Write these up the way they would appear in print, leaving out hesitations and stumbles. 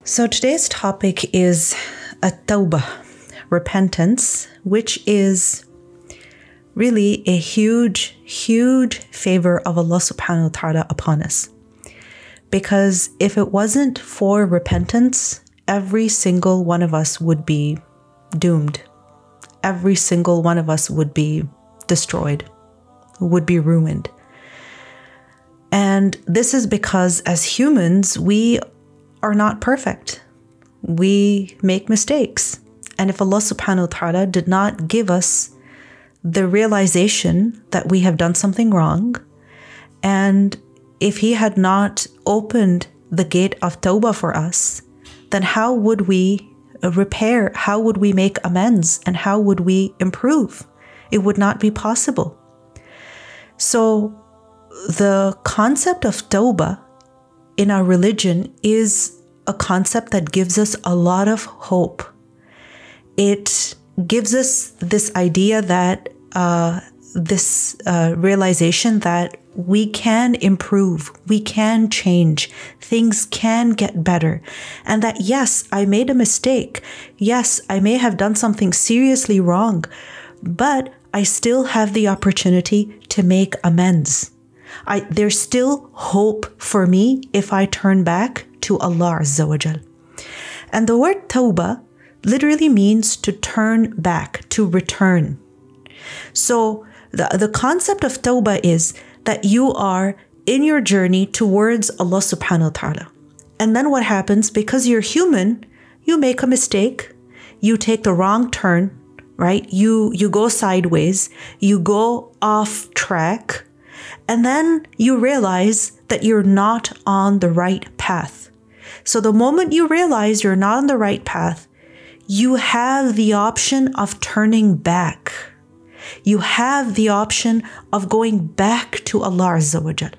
So today's topic is at-tawbah, repentance, which is really a huge, huge favor of Allah subhanahu wa ta'ala upon us. Because if it wasn't for repentance, every single one of us would be doomed. Every single one of us would be destroyed, would be ruined. And this is because as humans, we are not perfect. We make mistakes. And if Allah subhanahu wa ta'ala did not give us the realization that we have done something wrong, and if He had not opened the gate of tawbah for us, then how would we repair? How would we make amends? And how would we improve? It would not be possible. So the concept of tawbah in our religion is a concept that gives us a lot of hope. It gives us this idea that this realization that we can improve, we can change, things can get better. And that, yes, I made a mistake. Yes, I may have done something seriously wrong, but I still have the opportunity to make amends. There's still hope for me if I turn back to Allah Azza wa Jal. And the word tawbah literally means to turn back, to return. So the concept of tawbah is that you are in your journey towards Allah subhanahu wa ta'ala. And then what happens? Because you're human, you make a mistake, you take the wrong turn, right? You go sideways, you go off track, and then you realize that you're not on the right path. So the moment you realize you're not on the right path, you have the option of turning back. You have the option of going back to Allah Azza wa Jal.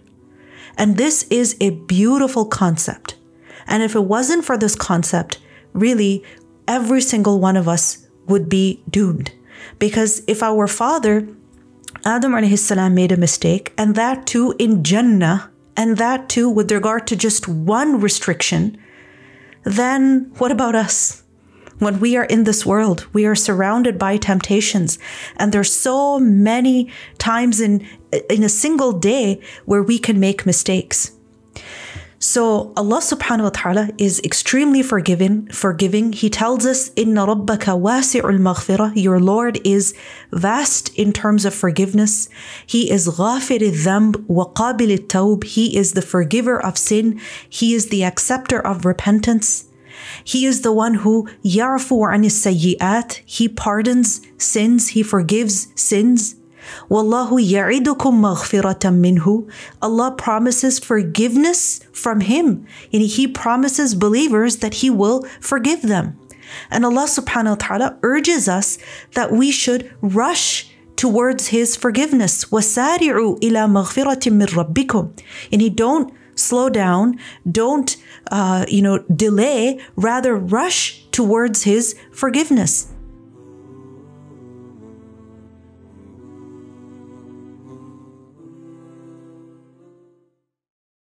And this is a beautiful concept. And if it wasn't for this concept, really, every single one of us would be doomed. Because if our father, Adam alayhi salam, made a mistake, and that too in Jannah, and that too with regard to just one restriction, then what about us? When we are in this world, we are surrounded by temptations, and there's so many times in a single day where we can make mistakes. So Allah subhanahu wa ta'ala is extremely forgiving. He tells us, Inna rabbaka wasi'ul maghfirah. Your Lord is vast in terms of forgiveness. He is ghafir al-dhanb wa qabil al-tawb. He is the forgiver of sin. He is the acceptor of repentance. He is the one who yarfu an as-sayyi'at. He pardons sins. He forgives sins. Wallahu ya'idukum maghfiratan minhu. Allah promises forgiveness from Him. And He promises believers that He will forgive them. And Allah subhanahu wa ta'ala urges us that we should rush towards His forgiveness. وَسَارِعُوا إِلَى مَغْفِرَةٍ مِّن رَبِّكُمْ. And He don't slow down, don't delay, rather rush towards His forgiveness.